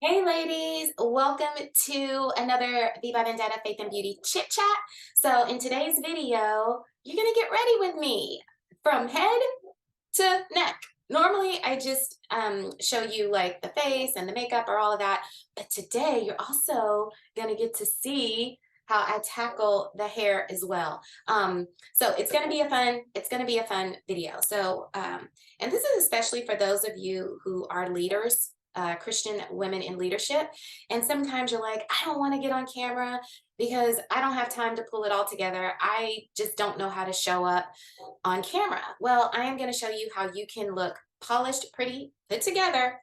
Hey ladies, welcome to another Viva Vendetta Faith and Beauty Chit Chat. So in today's video, you're gonna get ready with me from head to neck. Normally I just show you like the face and the makeup or all of that, but today you're also gonna get to see how I tackle the hair as well. So it's gonna be a fun video. And this is especially for those of you who are leaders, Christian women in leadership. And sometimes you're like, I don't want to get on camera because I don't have time to pull it all together. I just don't know how to show up on camera. Well, I am going to show you how you can look polished, pretty, put together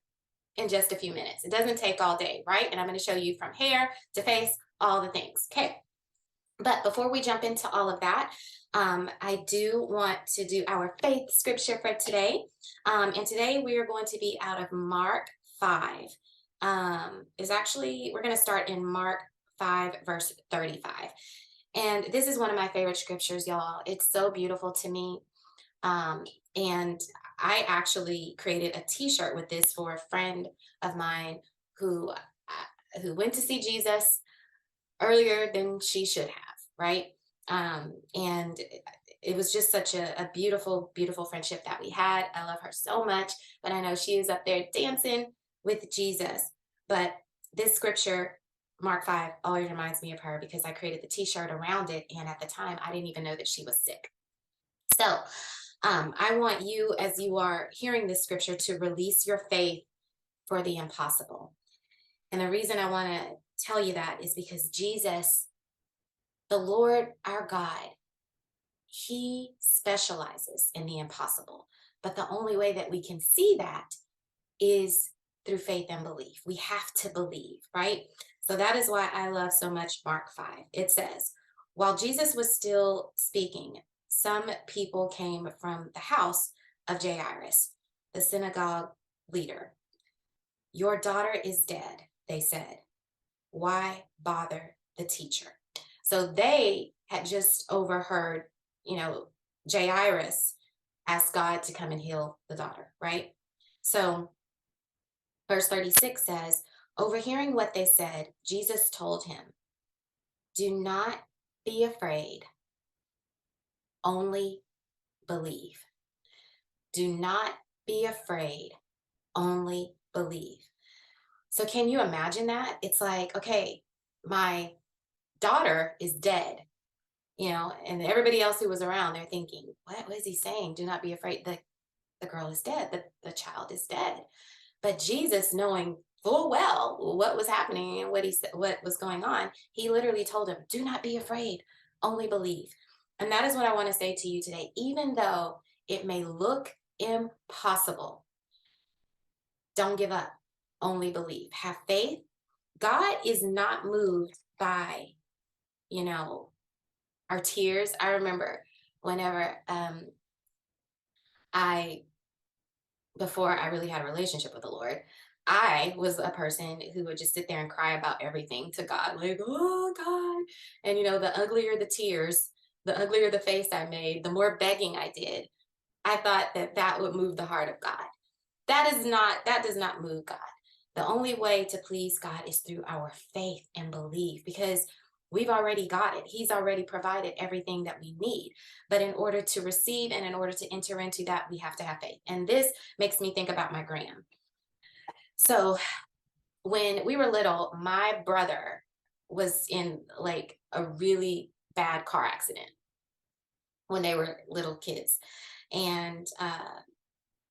in just a few minutes. It doesn't take all day, right? And I'm going to show you from hair to face, all the things. Okay. But before we jump into all of that, I do want to do our faith scripture for today. And today we are going to be out of Mark 5. We're going to start in Mark 5, verse 35. And this is one of my favorite scriptures, y'all. It's so beautiful to me. And I actually created a t-shirt with this for a friend of mine who went to see Jesus earlier than she should have, right? And it was just such a beautiful, beautiful friendship that we had. I love her so much, but I know she is up there dancing with Jesus. But this scripture, Mark 5, always reminds me of her because I created the t-shirt around it. And at the time, I didn't even know that she was sick. So I want you, as you are hearing this scripture, to release your faith for the impossible. And the reason I want to tell you that is because Jesus, the Lord our God, he specializes in the impossible. But the only way that we can see that is through faith and belief. We have to believe, right? So that is why I love so much Mark 5. It says, while Jesus was still speaking, some people came from the house of Jairus, the synagogue leader. Your daughter is dead, they said. Why bother the teacher? So they had just overheard, you know, Jairus ask God to come and heal the daughter, right? So verse 36 says, overhearing what they said, Jesus told him, do not be afraid, only believe. Do not be afraid, only believe. So can you imagine that? It's like, okay, my daughter is dead, and everybody else who was around, they're thinking, what is he saying? Do not be afraid. The girl is dead. The child is dead. But Jesus, knowing full well what was happening and what he said, what was going on, he literally told him, do not be afraid, only believe. And that is what I want to say to you today. Even though it may look impossible, don't give up, only believe. Have faith. God is not moved by, you know, our tears. I remember whenever I, before I really had a relationship with the Lord, I was a person who would just sit there and cry about everything to God, like, oh God. And the uglier the tears, the uglier the face I made, the more begging I did. I thought that that would move the heart of God. That does not move God. The only way to please God is through our faith and belief because we've already got it. He's already provided everything that we need. But in order to receive and in order to enter into that, we have to have faith. And this makes me think about my gram. So when we were little, my brother was in like a really bad car accident when they were little kids. And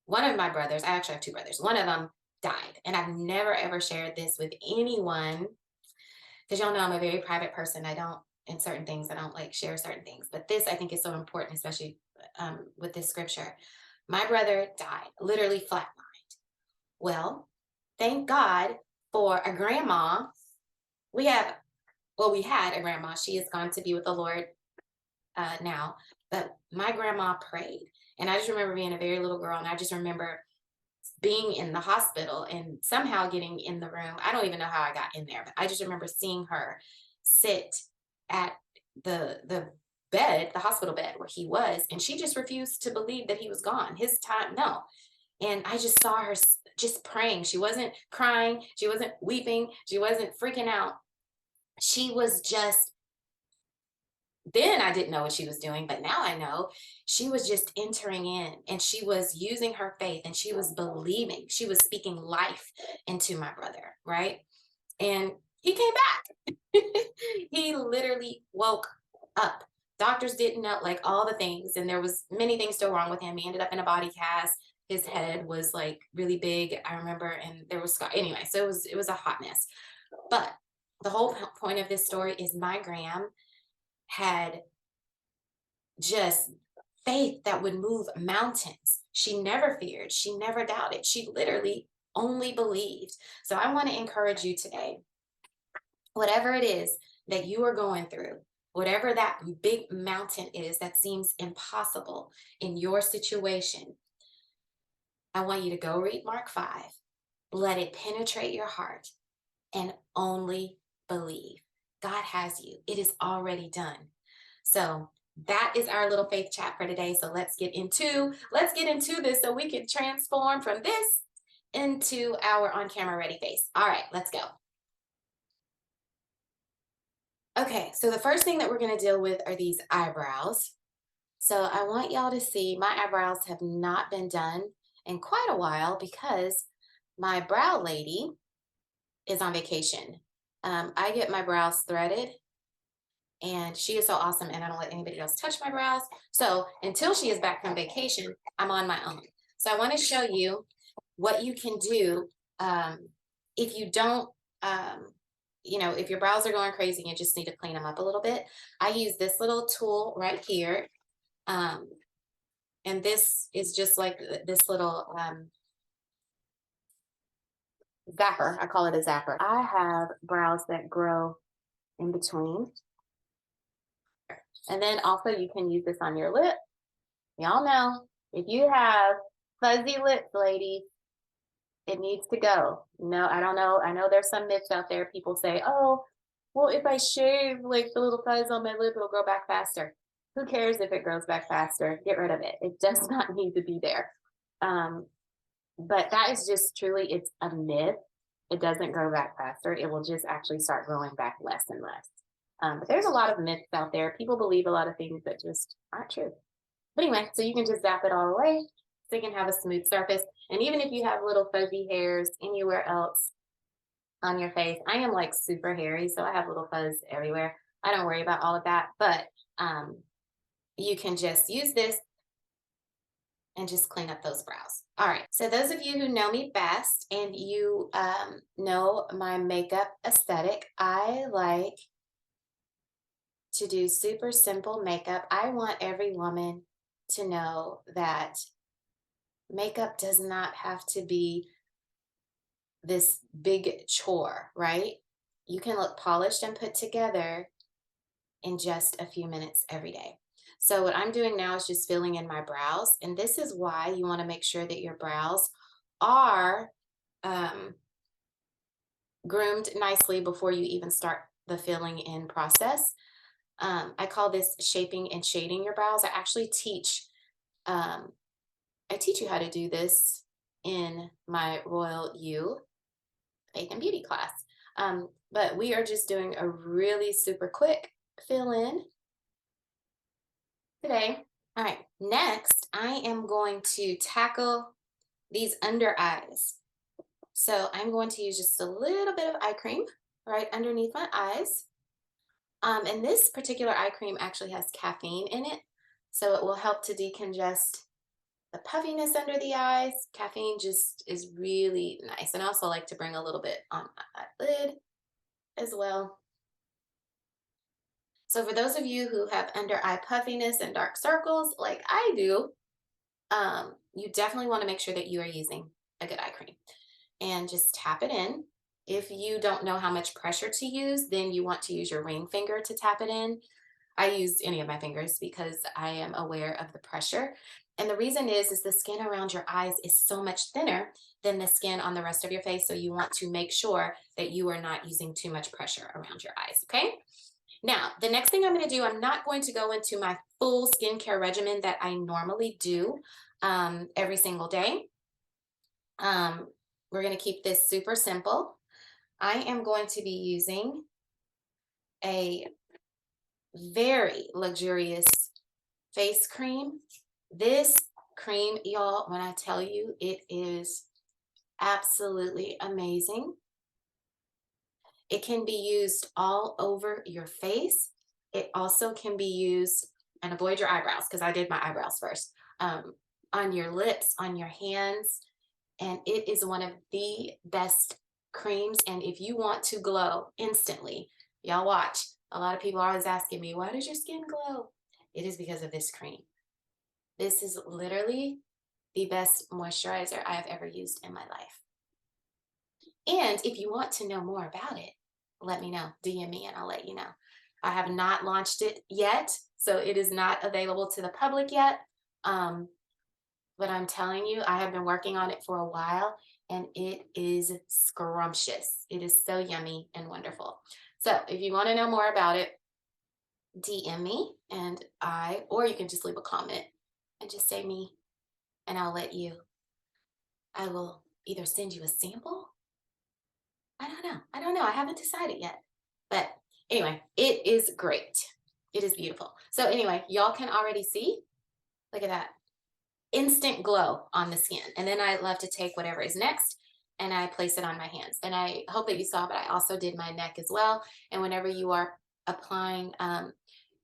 one of my brothers, I actually have two brothers, one of them died. And I've never ever shared this with anyone because y'all know I'm a very private person. I don't, in certain things, I don't like share certain things. But this I think is so important, especially with this scripture. My brother died, literally flatlined. Well, thank God for a grandma. We had a grandma. She has gone to be with the Lord now. But my grandma prayed. And I just remember being a very little girl. And I just remember being in the hospital and somehow getting in the room. I don't even know how I got in there, but I just remember seeing her sit at the bed, the hospital bed where he was, and she just refused to believe that he was gone. His time, no. And I just saw her just praying. She wasn't crying. She wasn't weeping. She wasn't freaking out. She was just, then I didn't know what she was doing, but now I know she was just entering in and she was using her faith and she was believing. She was speaking life into my brother, right? And he came back. He literally woke up. Doctors didn't know, like, all the things, and there was many things still wrong with him. He ended up in a body cast. His head was like really big, I remember, and there was anyway. So it was a hot mess. But the whole point of this story is my Graham had just faith that would move mountains. She never feared. She never doubted. She literally only believed. So I want to encourage you today, whatever it is that you are going through, whatever that big mountain is that seems impossible in your situation, I want you to go read Mark 5, let it penetrate your heart, and only believe. God has you. It is already done. So that is our little faith chat for today. So let's get into this so we can transform from this into our on camera ready face. All right, let's go. Okay, so the first thing that we're going to deal with are these eyebrows. So I want y'all to see my eyebrows have not been done in quite a while because my brow lady is on vacation. I get my brows threaded and she is so awesome and I don't let anybody else touch my brows. So until she is back from vacation, I'm on my own. So I want to show you what you can do if you don't, if your brows are going crazy and you just need to clean them up a little bit. I use this little tool right here. And this is just like this little zapper. I call it a zapper. I have brows that grow in between. And then also you can use this on your lip. Y'all know, if you have fuzzy lips, ladies, it needs to go. No, I don't know. I know there's some myths out there. People say, oh, well, if I shave like the little fuzz on my lip, it'll grow back faster. Who cares if it grows back faster? Get rid of it. It does not need to be there. But that is just truly, it's a myth. It doesn't grow back faster. It will just actually start growing back less and less. But there's a lot of myths out there. People believe a lot of things that just aren't true. But anyway, so you can just zap it all away so you can have a smooth surface. And even if you have little fuzzy hairs anywhere else on your face, I am like super hairy, so I have little fuzz everywhere. I don't worry about all of that, but you can just use this and just clean up those brows. All right, so those of you who know me best and you know my makeup aesthetic, I like to do super simple makeup. I want every woman to know that makeup does not have to be this big chore, right? You can look polished and put together in just a few minutes every day. So what I'm doing now is just filling in my brows. And this is why you want to make sure that your brows are groomed nicely before you even start the filling in process. I call this shaping and shading your brows. I actually teach you how to do this in my Royal You Faith and Beauty class. But we are just doing a really super quick fill in today. All right, next I am going to tackle these under eyes. So I'm going to use just a little bit of eye cream right underneath my eyes. And this particular eye cream actually has caffeine in it, so it will help to decongest the puffiness under the eyes. Caffeine just is really nice. And I also like to bring a little bit on my eyelid as well. So for those of you who have under eye puffiness and dark circles like I do, you definitely want to make sure that you are using a good eye cream and just tap it in. If you don't know how much pressure to use, then you want to use your ring finger to tap it in. I use any of my fingers because I am aware of the pressure. And the reason is the skin around your eyes is so much thinner than the skin on the rest of your face. So you want to make sure that you are not using too much pressure around your eyes, okay? Now, the next thing I'm going to do, I'm not going to go into my full skincare regimen that I normally do every single day. Um, we're going to keep this super simple. I am going to be using a very luxurious face cream. This cream, y'all, when I tell you, it is absolutely amazing. It can be used all over your face. It also can be used, and avoid your eyebrows because I did my eyebrows first, on your lips, on your hands, and it is one of the best creams. And if you want to glow instantly, y'all watch. A lot of people are always asking me, why does your skin glow? It is because of this cream. This is literally the best moisturizer I have ever used in my life. And if you want to know more about it, let me know. DM me and I'll let you know. I have not launched it yet, so it is not available to the public yet. Um, but I'm telling you, I have been working on it for a while and it is scrumptious. It is so yummy and wonderful. So if you want to know more about it, DM me or you can just leave a comment and just say me and I will either send you a sample. I don't know. I don't know. I haven't decided yet. But anyway, it is great. It is beautiful. So anyway, y'all can already see, look at that instant glow on the skin. And then I love to take whatever is next and I place it on my hands. And I hope that you saw, but I also did my neck as well. And whenever you are applying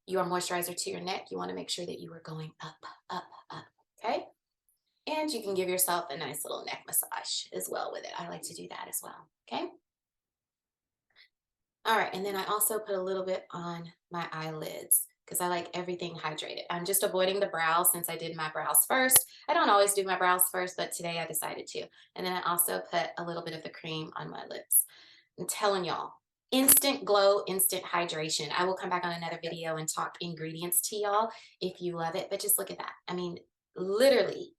your moisturizer to your neck, you want to make sure that you are going up, up, up. Okay. And you can give yourself a nice little neck massage as well with it. I like to do that as well. Okay. All right, and then I also put a little bit on my eyelids because I like everything hydrated. I'm just avoiding the brows since I did my brows first. I don't always do my brows first, but today I decided to. And then I also put a little bit of the cream on my lips. I'm telling y'all, instant glow, instant hydration. I will come back on another video and talk ingredients to y'all if you love it, but just look at that. I mean, literally,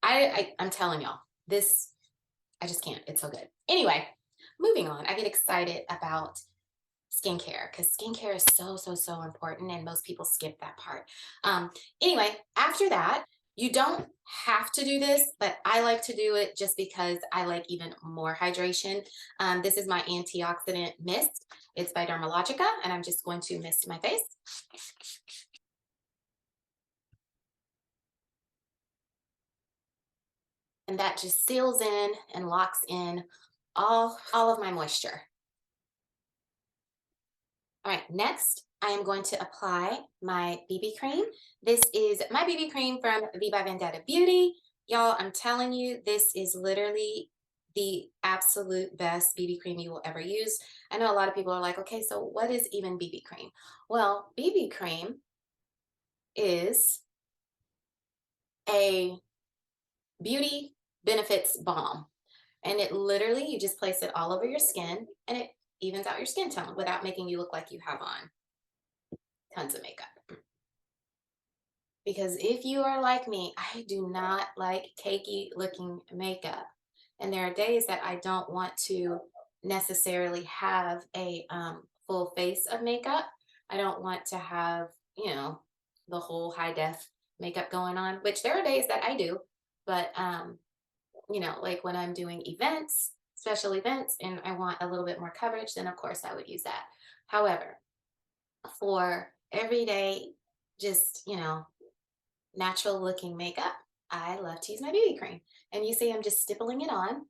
I'm telling y'all, this, I just can't. It's so good. Anyway, moving on. I get excited about skincare because skincare is so, so, so important and most people skip that part. Anyway, after that, you don't have to do this, but I like to do it just because I like even more hydration. This is my antioxidant mist. It's by Dermalogica, and I'm just going to mist my face. And that just seals in and locks in all of my moisture. All right, next I am going to apply my BB cream. This is my BB cream from V by Vendetta Beauty. Y'all, I'm telling you, this is literally the absolute best BB cream you will ever use. I know a lot of people are like, okay, so what is even BB cream? Well, BB cream is a beauty benefits balm. And it literally, you just place it all over your skin and it evens out your skin tone without making you look like you have on tons of makeup. Because if you are like me, I do not like cakey looking makeup. And there are days that I don't want to necessarily have a full face of makeup. I don't want to have, the whole high def makeup going on, which there are days that I do. But, like when I'm doing events, special events, and I want a little bit more coverage, then of course I would use that. However, for everyday, just, natural looking makeup, I love to use my BB cream. And you see I'm just stippling it on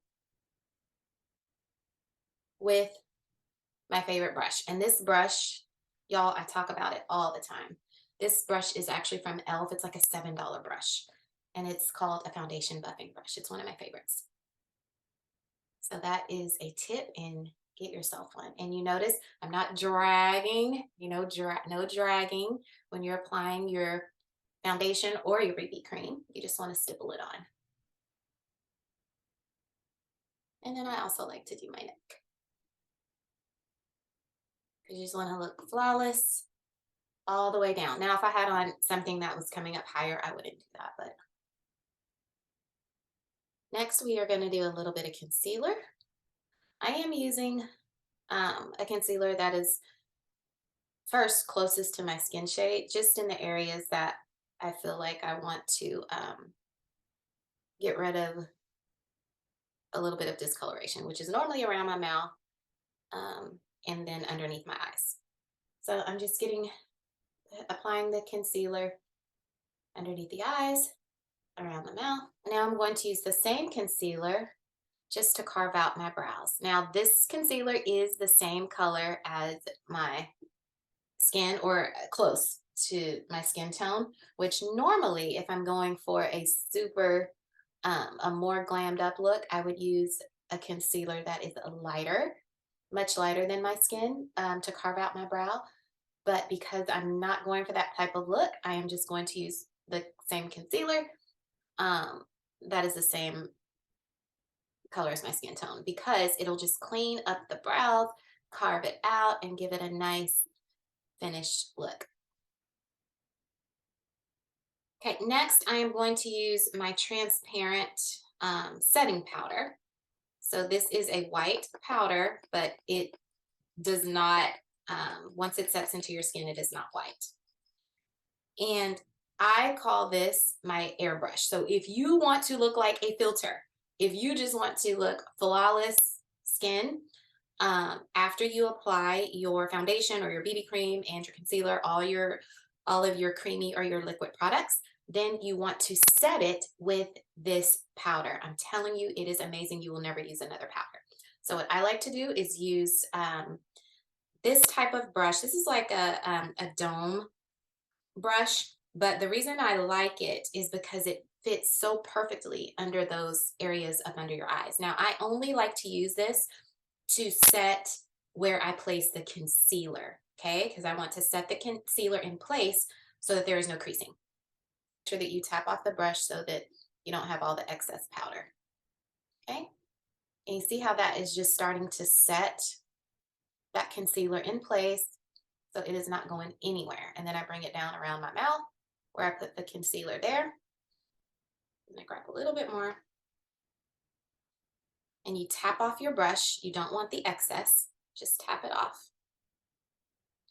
with my favorite brush. And this brush, y'all, I talk about it all the time. This brush is actually from e.l.f. It's like a $7 brush. And it's called a foundation buffing brush. It's one of my favorites. So that is a tip, and get yourself one. And you notice I'm not dragging, no dragging when you're applying your foundation or your BB cream. You just want to stipple it on. And then I also like to do my neck. Because you just want to look flawless all the way down. Now, if I had on something that was coming up higher, I wouldn't do that. But next, we are going to do a little bit of concealer. I am using a concealer that is first closest to my skin shade, just in the areas that I feel like I want to get rid of a little bit of discoloration, which is normally around my mouth, and then underneath my eyes. So I'm just applying the concealer underneath the eyes, around the mouth. Now I'm going to use the same concealer just to carve out my brows. Now this concealer is the same color as my skin, or close to my skin tone, which normally if I'm going for a a more glammed up look, I would use a concealer that is lighter, much lighter than my skin, to carve out my brow. But because I'm not going for that type of look, I am just going to use the same concealer um, that is the same color as my skin tone, because it'll just clean up the brows, carve it out, and give it a nice finished look. Okay, next I am going to use my transparent setting powder. So this is a white powder, but it does not, once it sets into your skin, it is not white. And I call this my airbrush. So if you want to look like a filter, if you just want to look flawless skin, after you apply your foundation or your BB cream and your concealer, all of your creamy or your liquid products, then you want to set it with this powder. I'm telling you, it is amazing. You will never use another powder. So what I like to do is use this type of brush. This is like a dome brush, but the reason I like it is because it fits so perfectly under those areas up under your eyes. Now, I only like to use this to set where I place the concealer, okay? Because I want to set the concealer in place so that there is no creasing. Make sure that you tap off the brush so that you don't have all the excess powder, okay? And you see how that is just starting to set that concealer in place so it is not going anywhere. And then I bring it down around my mouth where I put the concealer there. And I grab a little bit more. And you tap off your brush. You don't want the excess. Just tap it off.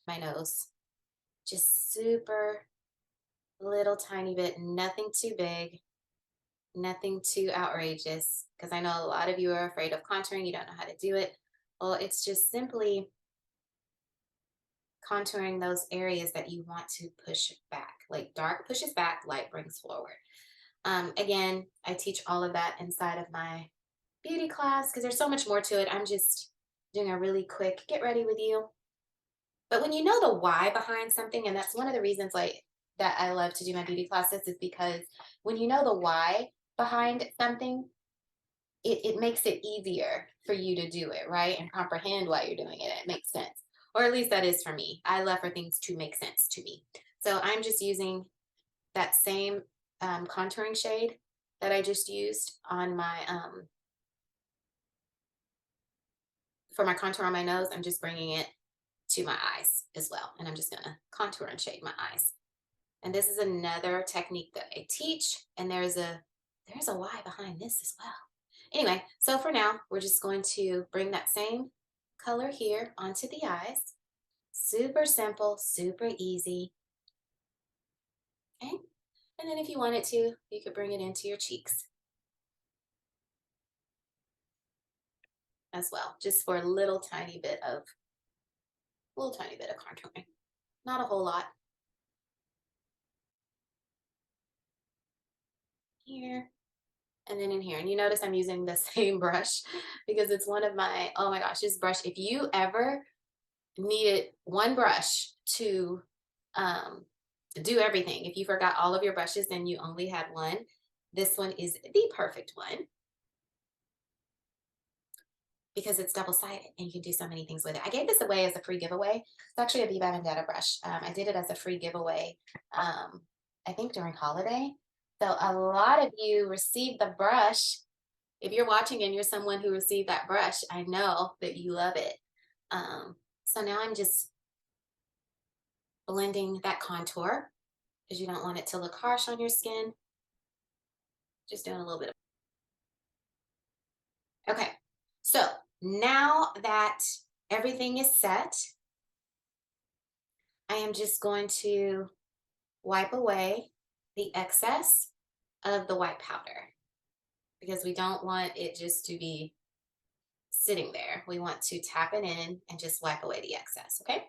My nose. Just super little tiny bit, nothing too big, nothing too outrageous. Because I know a lot of you are afraid of contouring. You don't know how to do it. Well, it's just simply contouring those areas that you want to push back. Like dark pushes back, light brings forward. Again, I teach all of that inside of my beauty class because there's so much more to it. I'm just doing a really quick get ready with you. But when you know the why behind something, and that's one of the reasons like that I love to do my beauty classes, is because when you know the why behind something, it makes it easier for you to do it, right? And comprehend why you're doing it. It makes sense. Or at least that is for me. I love for things to make sense to me. So I'm just using that same contouring shade that I just used on my, for my contour on my nose. I'm just bringing it to my eyes as well. And I'm just gonna contour and shade my eyes. And this is another technique that I teach. And there's a why behind this as well. Anyway, so for now, we're just going to bring that same color here onto the eyes. Super simple, super easy. Okay. And then if you wanted to, you could bring it into your cheeks as well, just for a little tiny bit of contouring. Not a whole lot. Here. And then in here, and you notice I'm using the same brush because it's one of my, oh my gosh, this brush, if you ever needed one brush to do everything, if you forgot all of your brushes and you only had one, this one is the perfect one because it's double-sided and you can do so many things with it. I gave this away as a free giveaway. It's actually a Viva Vendetta brush. I did it as a free giveaway, I think during holiday. So a lot of you received the brush. If you're watching and you're someone who received that brush, I know that you love it. So now I'm just blending that contour because you don't want it to look harsh on your skin. Just doing a little bit of, okay. So now that everything is set, I am just going to wipe away the excess of the white powder. because we don't want it just to be sitting there. We want to tap it in and just wipe away the excess, okay?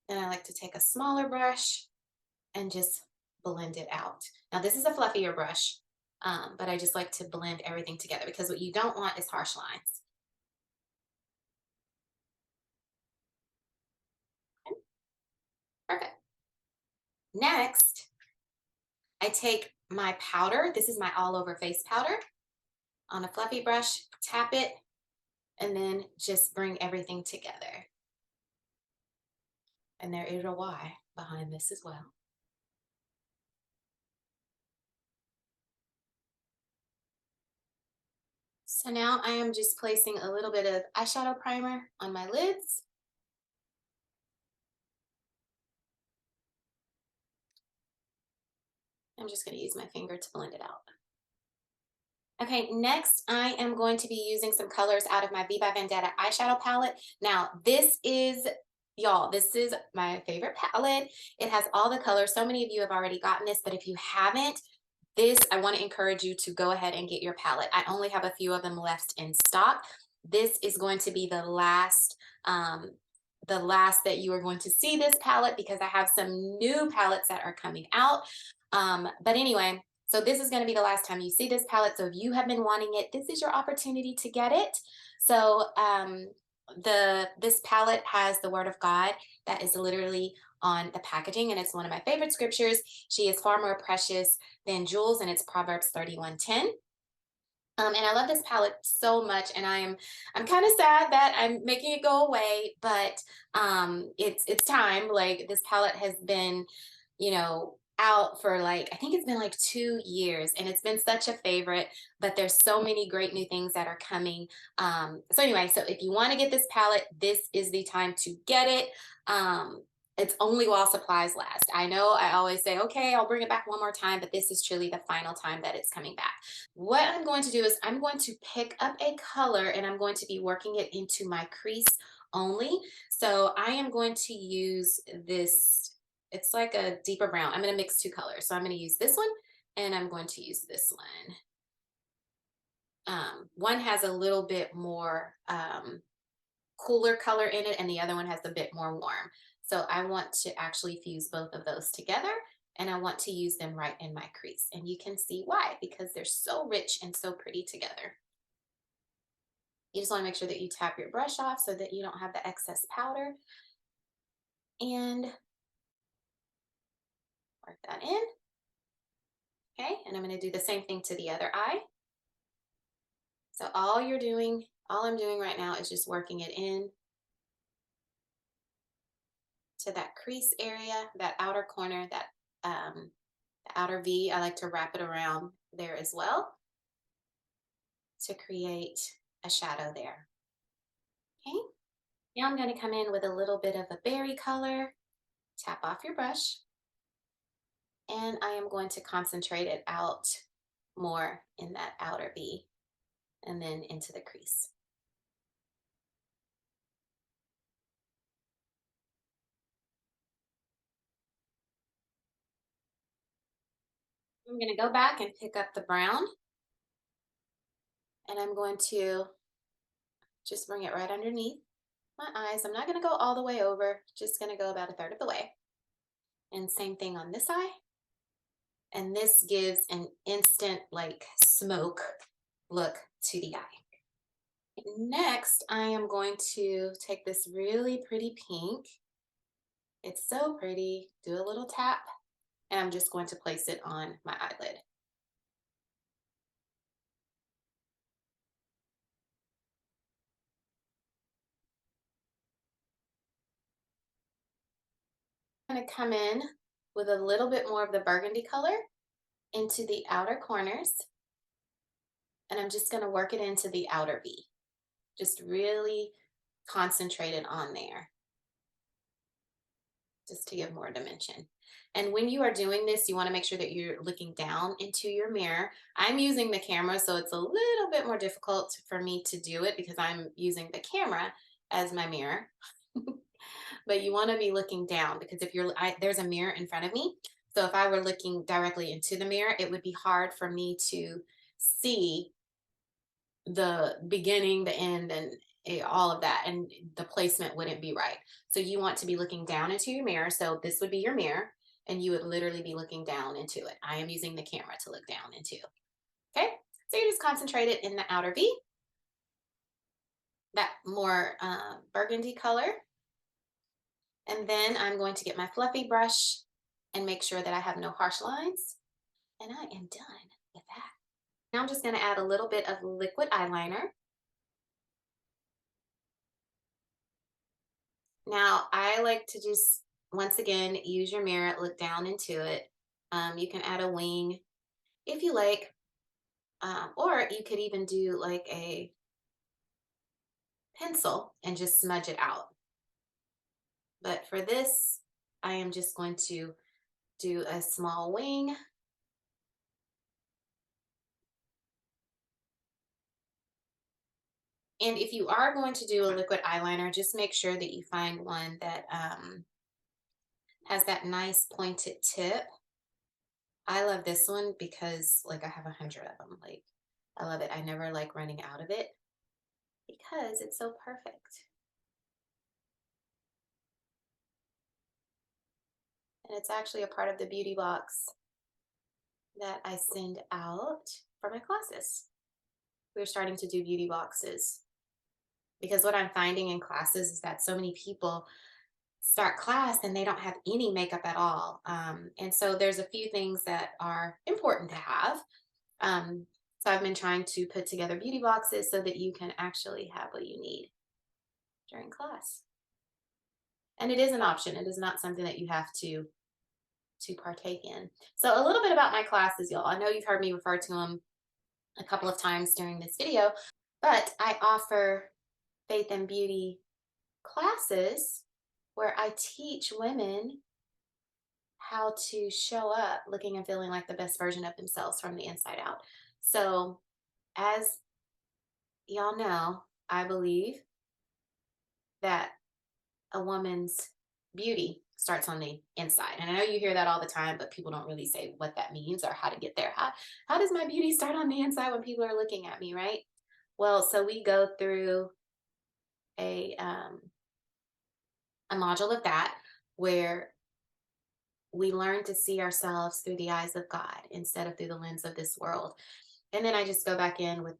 Then I like to take a smaller brush and just blend it out. Now this is a fluffier brush, but I just like to blend everything together because what you don't want is harsh lines. Okay, perfect. Next, I take my powder. This is my all over face powder on a fluffy brush, tap it, and then just bring everything together. And there is a why behind this as well. So now I am just placing a little bit of eyeshadow primer on my lids. I'm just going to use my finger to blend it out. Okay, next I am going to be using some colors out of my V by Vendetta eyeshadow palette. Now this is, y'all, this is my favorite palette. It has all the colors. So many of you have already gotten this, but if you haven't, this, I want to encourage you to go ahead and get your palette. I only have a few of them left in stock. This is going to be the last that you are going to see this palette because I have some new palettes that are coming out. But anyway, so this is going to be the last time you see this palette. So if you have been wanting it, this is your opportunity to get it. So this palette has the word of God that is literally on the packaging, and it's one of my favorite scriptures. She is far more precious than jewels, and it's Proverbs 31:10. And I love this palette so much, and I'm kind of sad that I'm making it go away, but it's time. Like this palette has been, out for like I think it's been like 2 years, and it's been such a favorite. But there's so many great new things that are coming. So anyway, so if you want to get this palette, this is the time to get it. It's only while supplies last. I know I always say, okay, I'll bring it back one more time, but this is truly the final time that it's coming back. What I'm going to do is I'm going to pick up a color and I'm going to be working it into my crease only. So I am going to use this, it's like a deeper brown. I'm going to mix two colors. So I'm going to use this one and I'm going to use this one. One has a little bit more cooler color in it and the other one has a bit more warm. So I want to actually fuse both of those together and I want to use them right in my crease. And you can see why, because they're so rich and so pretty together. You just want to make sure that you tap your brush off so that you don't have the excess powder. And work that in. Okay, and I'm going to do the same thing to the other eye. So all I'm doing right now is just working it in to that crease area, that outer corner, that the outer V. I like to wrap it around there as well to create a shadow there. Okay, now I'm going to come in with a little bit of a berry color, tap off your brush, and I am going to concentrate it out more in that outer V and then into the crease. I'm going to go back and pick up the brown and I'm going to just bring it right underneath my eyes. I'm not going to go all the way over, just going to go about a third of the way. And same thing on this eye. And this gives an instant like smoke look to the eye. Next, I am going to take this really pretty pink. It's so pretty. Do a little tap, and I'm just going to place it on my eyelid. I'm going to come in with a little bit more of the burgundy color into the outer corners, and I'm just going to work it into the outer V. Just really concentrate it on there, just to give more dimension. And when you are doing this, you want to make sure that you're looking down into your mirror. I'm using the camera, so it's a little bit more difficult for me to do it because I'm using the camera as my mirror. But you want to be looking down because if there's a mirror in front of me. So if I were looking directly into the mirror, it would be hard for me to see the beginning, the end, and all of that, and the placement wouldn't be right. So you want to be looking down into your mirror. So this would be your mirror, and you would literally be looking down into it. I am using the camera to look down into. Okay, so you just concentrate it in the outer V, that more burgundy color. And then I'm going to get my fluffy brush and make sure that I have no harsh lines. And I am done with that. Now I'm just going to add a little bit of liquid eyeliner. Now I like to just, once again, use your mirror, look down into it. You can add a wing if you like, or you could even do like a pencil and just smudge it out. But for this, I am just going to do a small wing. And if you are going to do a liquid eyeliner, just make sure that you find one that has that nice pointed tip. I love this one because like I have 100 of them. Like I love it. I never like running out of it because it's so perfect. And it's actually a part of the beauty box that I send out for my classes. We're starting to do beauty boxes because what I'm finding in classes is that so many people start class and they don't have any makeup at all. And so there's a few things that are important to have. So I've been trying to put together beauty boxes so that you can actually have what you need during class. And it is an option. It is not something that you have to partake in. So a little bit about my classes, y'all. I know you've heard me refer to them a couple of times during this video, but I offer faith and beauty classes where I teach women how to show up looking and feeling like the best version of themselves from the inside out. So, as y'all know, I believe that a woman's beauty starts on the inside. And I know you hear that all the time, but people don't really say what that means or how to get there. How does my beauty start on the inside when people are looking at me, right? Well, so we go through a um, a module of that where we learn to see ourselves through the eyes of God instead of through the lens of this world. And then I just go back in with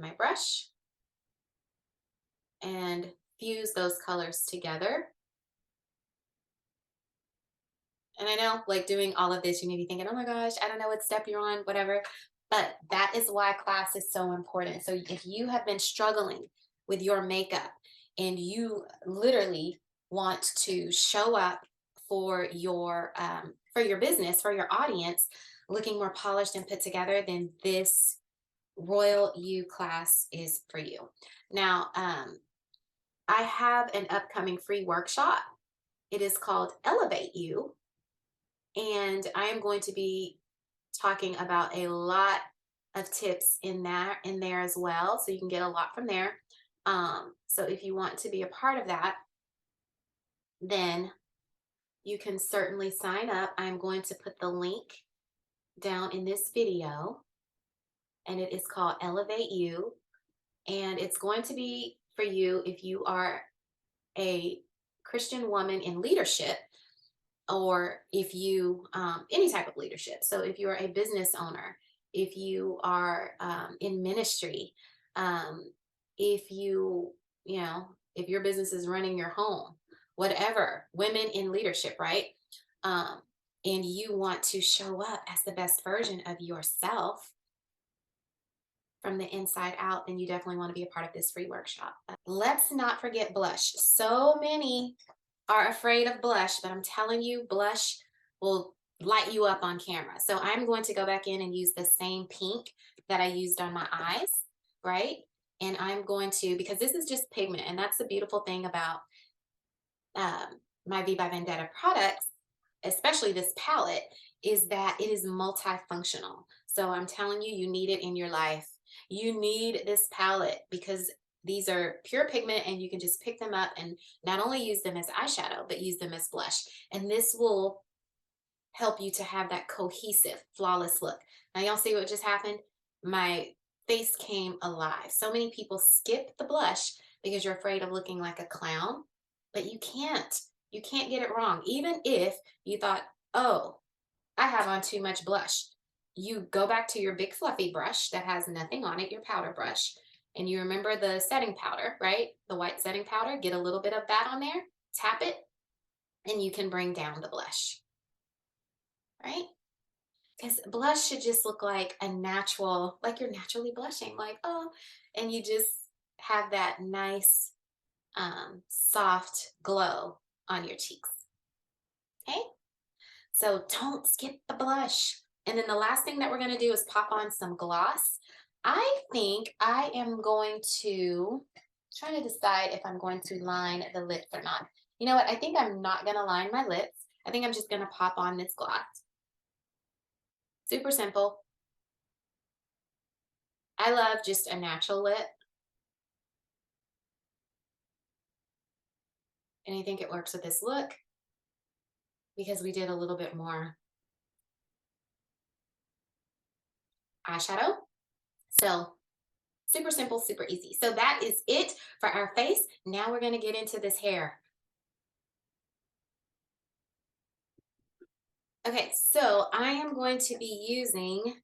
my brush and fuse those colors together. And I know, like doing all of this, you may be thinking, oh my gosh, I don't know what step you're on, whatever. But that is why class is so important. So if you have been struggling with your makeup and you literally want to show up for your business, for your audience, looking more polished and put together, then this Royal You class is for you. Now, I have an upcoming free workshop. It is called Elevate You. And I am going to be talking about a lot of tips in there as well. So you can get a lot from there. So if you want to be a part of that, then you can certainly sign up. I'm going to put the link down in this video, and it is called Elevate You. And it's going to be for you if you are a Christian woman in leadership, or if you, any type of leadership. So if you're a business owner, if you are in ministry, if if your business is running your home, whatever, women in leadership, right? And you want to show up as the best version of yourself from the inside out, then you definitely want to be a part of this free workshop. Let's not forget blush. So many are afraid of blush, but I'm telling you, blush will light you up on camera. So I'm going to go back in and use the same pink that I used on my eyes, right? And I'm going to, because this is just pigment, and that's the beautiful thing about my V by Vendetta products, especially this palette, is that it is multifunctional. So I'm telling you, you need it in your life. You need this palette because These are pure pigment and you can just pick them up and not only use them as eyeshadow, but use them as blush. And this will help you to have that cohesive, flawless look. Now, y'all see what just happened? My face came alive. So many people skip the blush because you're afraid of looking like a clown, but you can't. You can't get it wrong. Even if you thought, oh, I have on too much blush. You go back to your big fluffy brush that has nothing on it, your powder brush, and you remember the setting powder, right? The white setting powder, get a little bit of that on there, tap it, and you can bring down the blush, right? Because blush should just look like a natural, like you're naturally blushing, like, oh, and you just have that nice, soft glow on your cheeks. Okay. So don't skip the blush. And then the last thing that we're going to do is pop on some gloss. I think I am going to try to decide if I'm going to line the lips or not. You know what? I think I'm not going to line my lips. I think I'm just going to pop on this gloss. Super simple. I love just a natural lip. And I think it works with this look because we did a little bit more eyeshadow. So super simple, super easy. So that is it for our face. Now we're going to get into this hair. Okay, so I am going to be using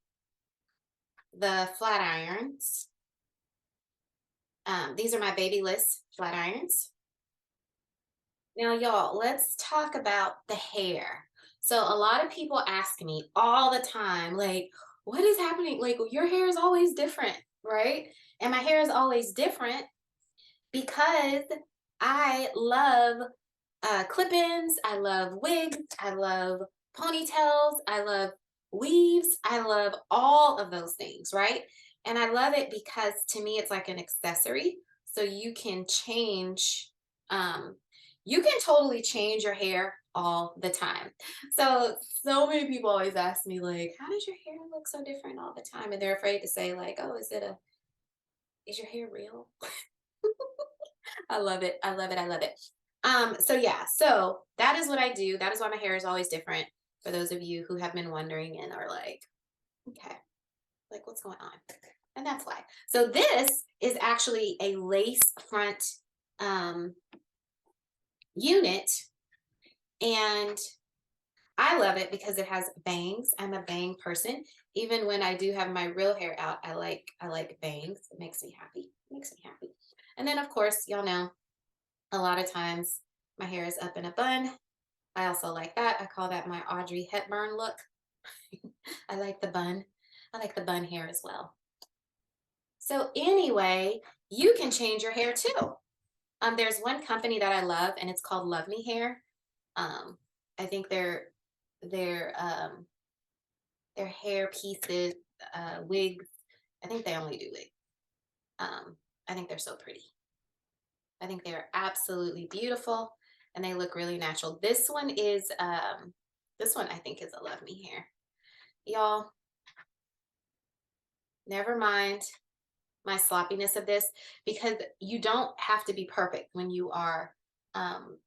the flat irons. These are my Babyliss flat irons. Now, y'all, let's talk about the hair. So a lot of people ask me all the time, like, what is happening? Like, your hair is always different, right? And my hair is always different because I love clip-ins, I love wigs, I love ponytails, I love weaves, I love all of those things, right? And I love it because to me it's like an accessory. So um, you can totally change your hair all the time. So many people always ask me like, how does your hair look so different all the time? And they're afraid to say like, oh, is your hair real? I love it. I love it. I love it. So yeah, so that is what I do. That is why my hair is always different. For those of you who have been wondering and are like, okay, like what's going on? And that's why. So this is actually a lace front um, unit, and I love it because it has bangs. I'm a bang person. Even when I do have my real hair out, I like bangs. It makes me happy. It makes me happy. And then of course, y'all know a lot of times my hair is up in a bun. I also like that. I call that my Audrey Hepburn look. I like the bun. I like the bun hair as well. So anyway, you can change your hair too. There's one company that I love, and it's called Love Me Hair. I think their their hair pieces, wigs. I think they only do wigs. I think they're so pretty. I think they're absolutely beautiful, and they look really natural. This one I think is a Love Me Hair. Y'all, never mind my sloppiness of this because you don't have to be perfect when you are um,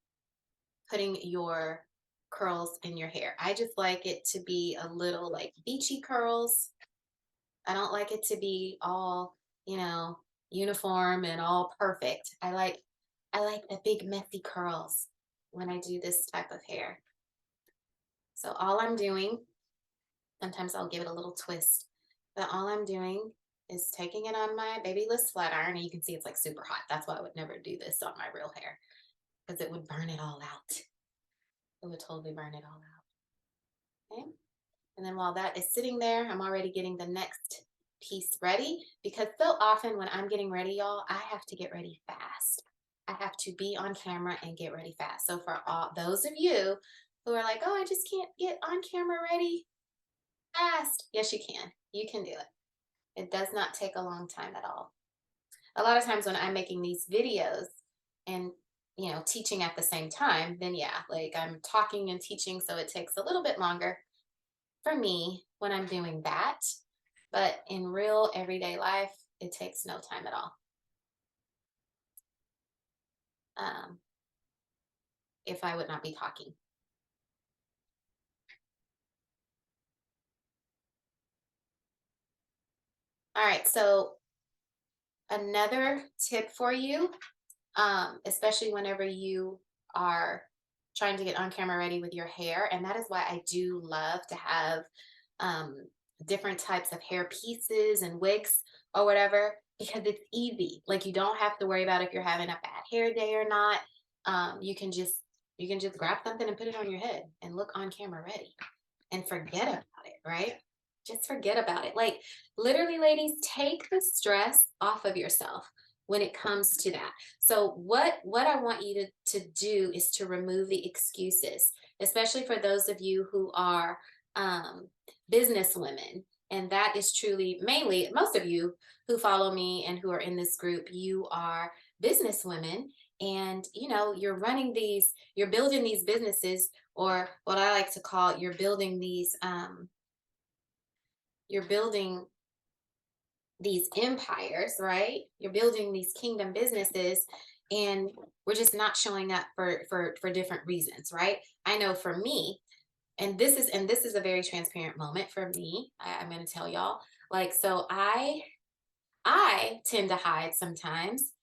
putting your curls in your hair. I just like it to be a little like beachy curls. I don't like it to be all, uniform and all perfect. I like the big messy curls when I do this type of hair. So all I'm doing, sometimes I'll give it a little twist, but all I'm doing is taking it on my Babyliss flat iron, and you can see it's like super hot. That's why I would never do this on my real hair because it would burn it all out. It would totally burn it all out. Okay. And then while that is sitting there, I'm already getting the next piece ready because so often when I'm getting ready, y'all, I have to get ready fast. I have to be on camera and get ready fast. So for all those of you who are like, oh, I just can't get on camera ready fast. Yes, you can. You can do it. It does not take a long time at all. A lot of times when I'm making these videos and teaching at the same time, then yeah, like I'm talking and teaching, so it takes a little bit longer for me when I'm doing that. But in real everyday life, it takes no time at all. if I would not be talking. All right, so another tip for you, especially whenever you are trying to get on camera ready with your hair, and that is why I do love to have um, different types of hair pieces and wigs or whatever, because it's easy. Like you don't have to worry about if you're having a bad hair day or not. You can just grab something and put it on your head and look on camera ready and forget about it, right? Just forget about it. Like literally, ladies, take the stress off of yourself when it comes to that. So what I want you to do is to remove the excuses, especially for those of you who are um, business women. And that is truly mainly most of you who follow me and who are in this group, you are business women, and you're building these businesses, or what I like to call, you're building these empires, right? You're building these kingdom businesses, and we're just not showing up for different reasons, right? I know for me, and this is a very transparent moment for me. I'm going to tell y'all, like, so I tend to hide sometimes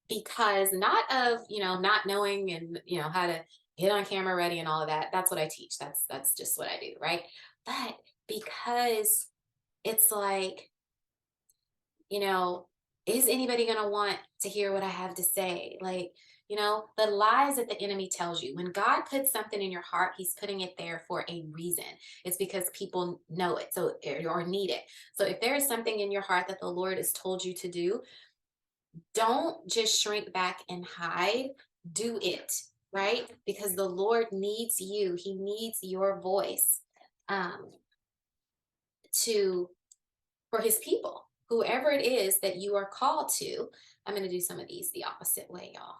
because not of, not knowing and, how to get on camera ready and all of that. That's what I teach. That's just what I do, right? But because it's like, you know, is anybody going to want to hear what I have to say? Like, the lies that the enemy tells you. When God puts something in your heart, he's putting it there for a reason. It's because people know it, so or need it. So if there is something in your heart that the Lord has told you to do, don't just shrink back and hide. Do it, right? Because the Lord needs you. He needs your voice um, to for his people, whoever it is that you are called to. I'm going to do some of these the opposite way, y'all.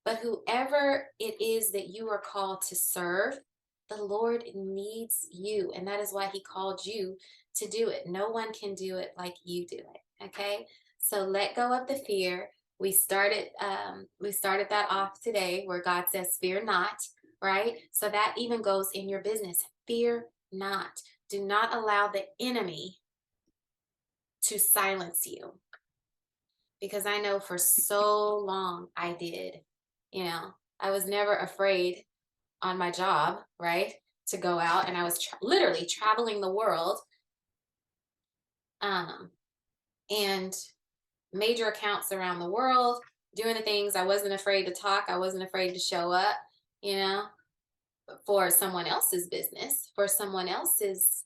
But whoever it is that you are called to serve, the Lord needs you. And that is why he called you to do it. No one can do it like you do it. Okay. So let go of the fear. We started that off today where God says, fear not, right? So that even goes in your business. Fear not. Do not allow the enemy to silence you. Because I know for so long I did. I was never afraid on my job, right? To go out, and I was literally traveling the world, and major accounts around the world, doing the things. I wasn't afraid to talk. I wasn't afraid to show up, you know, for someone else's business, for someone else's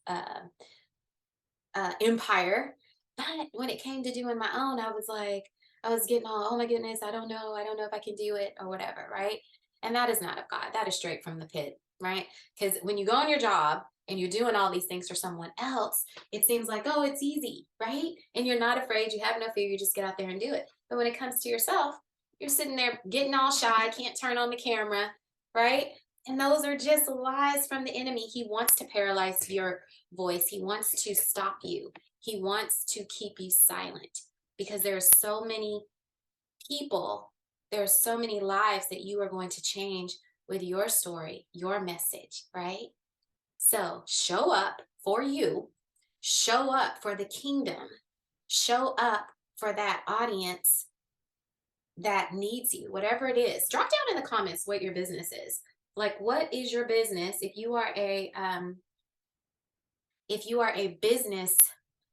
empire. But when it came to doing my own, I was getting all, oh my goodness, I don't know if I can do it or whatever, right? And that is not of God. That is straight from the pit, right? Because when you go on your job and you're doing all these things for someone else, it seems like, oh, it's easy, right? And you're not afraid, you have no fear, you just get out there and do it. But when it comes to yourself, you're sitting there getting all shy, can't turn on the camera, right? And those are just lies from the enemy. He wants to paralyze your voice. He wants to stop you. He wants to keep you silent because there are so many people, there are so many lives that you are going to change with your story, your message, right? So show up for you, show up for the kingdom, show up for that audience that needs you, whatever it is. Drop down in the comments what your business is. Like, what is your business? If you are a business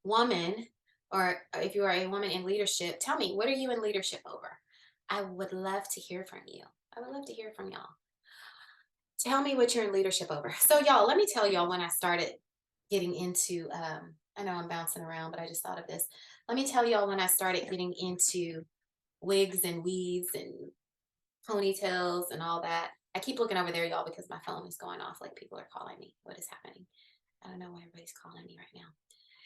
woman, or if you are a woman in leadership, tell me, what are you in leadership over? I would love to hear from you. I would love to hear from y'all. Tell me what you're in leadership over. So y'all, let me tell y'all when I started getting into, I know I'm bouncing around, but I just thought of this. Let me tell y'all when I started getting into wigs and weaves and ponytails and all that. I keep looking over there, y'all, because my phone is going off like people are calling me. What is happening? I don't know why everybody's calling me right now.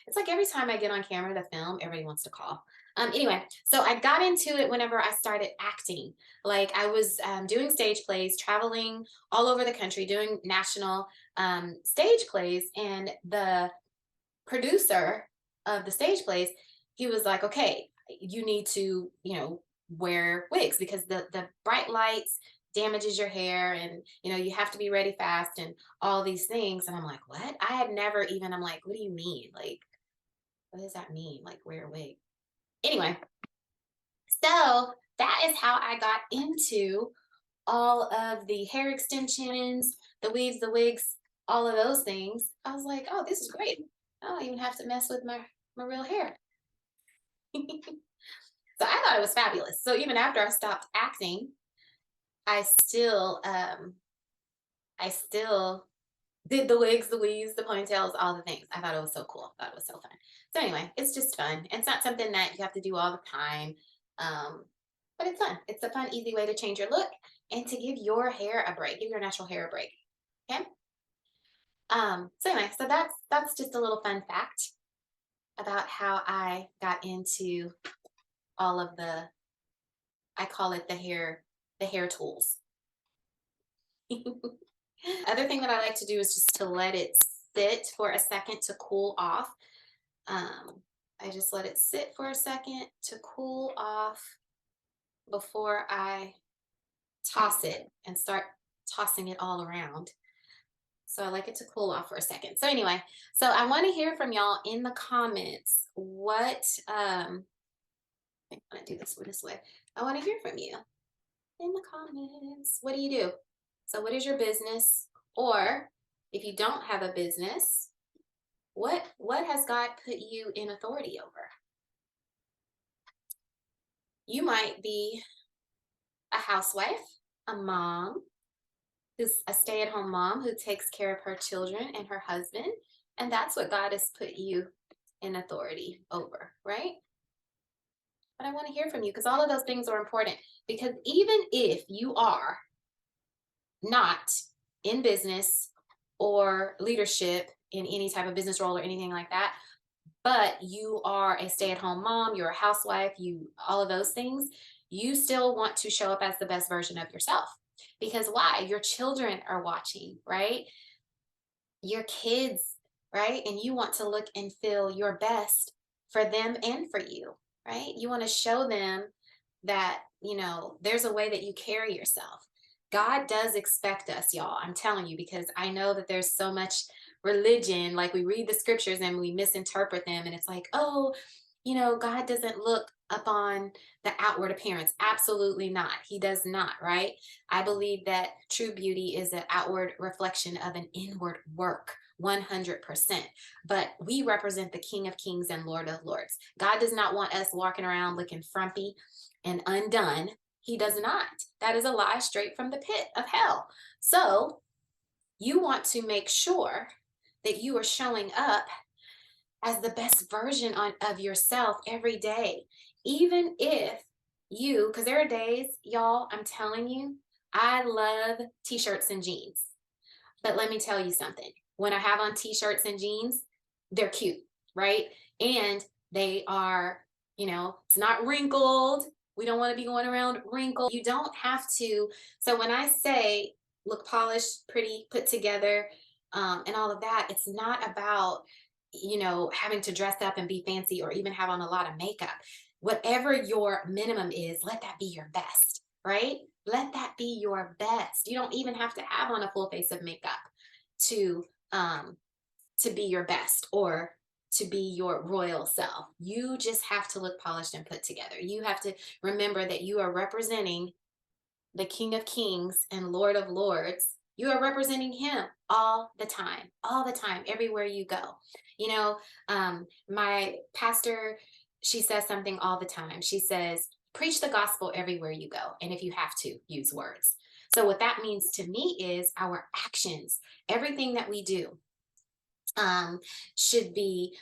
It's like every time I get on camera to film, everybody wants to call. Anyway, so I got into it whenever I started acting. Like I was doing stage plays, traveling all over the country, doing national stage plays. And the producer of the stage plays, he was like, okay, you need to, wear wigs because the bright lights damages your hair, and you have to be ready fast and all these things. And I'm like, what? I had never even, I'm like, what do you mean? Like, what does that mean? Like, wear a wig? Anyway, so that is how I got into all of the hair extensions, the weaves, the wigs, all of those things. I was like, oh, this is great. I don't even have to mess with my real hair. So I thought it was fabulous. So even after I stopped acting, I still I still did the wigs, the weaves, the ponytails, all the things. I thought it was so cool. I thought it was so fun. So anyway, it's just fun. It's not something that you have to do all the time. Um, but it's fun. It's a fun, easy way to change your look and to give your hair a break, give your natural hair a break. Okay. So anyway, so that's just a little fun fact about how I got into all of the, I call it the hair tools. Other thing that I like to do is just to let it sit for a second to cool off. I just let it sit for a second to cool off before I toss it and start tossing it all around. So I like it to cool off for a second. So anyway, so I want to hear from y'all in the comments. What I'm gonna do this way. I want to hear from you in the comments. What do you do? So what is your business? Or if you don't have a business, what has God put you in authority over? You might be a housewife, a mom, who's a stay-at-home mom who takes care of her children and her husband, and that's what God has put you in authority over, right? But I want to hear from you because all of those things are important, because even if you are not in business or leadership in any type of business role or anything like that, but you are a stay-at-home mom, you're a housewife, you all of those things, you still want to show up as the best version of yourself. Because why? Your children are watching, right? Your kids, right? And you want to look and feel your best for them and for you, right? You want to show them that, there's a way that you carry yourself. God does expect us, y'all. I'm telling you, because I know that there's so much religion, like we read the scriptures and we misinterpret them, and it's like, oh, God doesn't look upon the outward appearance. Absolutely not. He does not, right? I believe that true beauty is an outward reflection of an inward work. 100%. But we represent the King of Kings and Lord of Lords. God does not want us walking around looking frumpy and undone. He does not. That is a lie straight from the pit of hell. So you want to make sure that you are showing up as the best version of yourself every day. Even if because there are days, y'all, I'm telling you, I love t-shirts and jeans. But let me tell you something. When I have on t-shirts and jeans, they're cute, right? And they are, it's not wrinkled. We don't want to be going around wrinkled. You don't have to. So when I say look polished, pretty, put together, and all of that, it's not about, having to dress up and be fancy or even have on a lot of makeup. Whatever your minimum is, let that be your best, right? Let that be your best. You don't even have to have on a full face of makeup to um to be your best or to be your royal self. You just have to look polished and put together. You have to remember that you are representing the King of Kings and Lord of Lords. You are representing him all the time, everywhere you go. My pastor, she says something all the time. She says, preach the gospel everywhere you go. And if you have to, use words. So what that means to me is our actions, everything that we do should be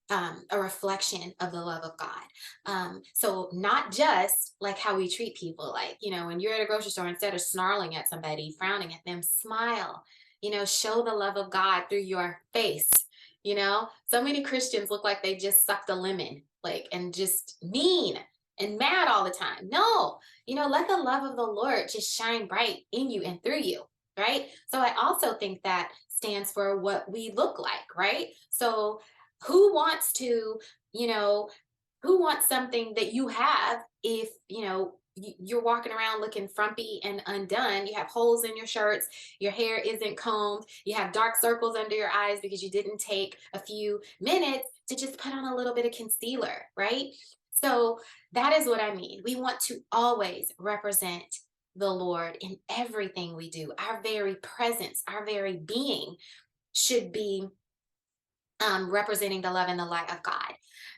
a reflection of the love of God. So not just like how we treat people, like, when you're at a grocery store, instead of snarling at somebody, frowning at them, smile, show the love of God through your face. So many Christians look like they just sucked a lemon, like, and just mean and mad all the time. No, let the love of the Lord just shine bright in you and through you. Right. So I also think that stands for what we look like. Right. So who wants to, who wants something that you have if, you're walking around looking frumpy and undone, you have holes in your shirts, your hair isn't combed, you have dark circles under your eyes because you didn't take a few minutes to just put on a little bit of concealer, right? So that is what I mean. We want to always represent the Lord in everything we do. Our very presence, our very being should be representing the love and the light of God.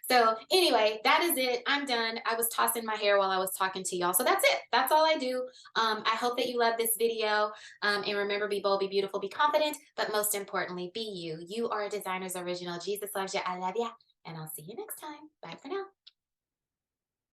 So, anyway, that is it. I'm done. I was tossing my hair while I was talking to y'all. So, that's it. That's all I do. I hope that you love this video. And remember, be bold, be beautiful, be confident, but most importantly, be you. You are a designer's original. Jesus loves you. I love you. And I'll see you next time. Bye for now.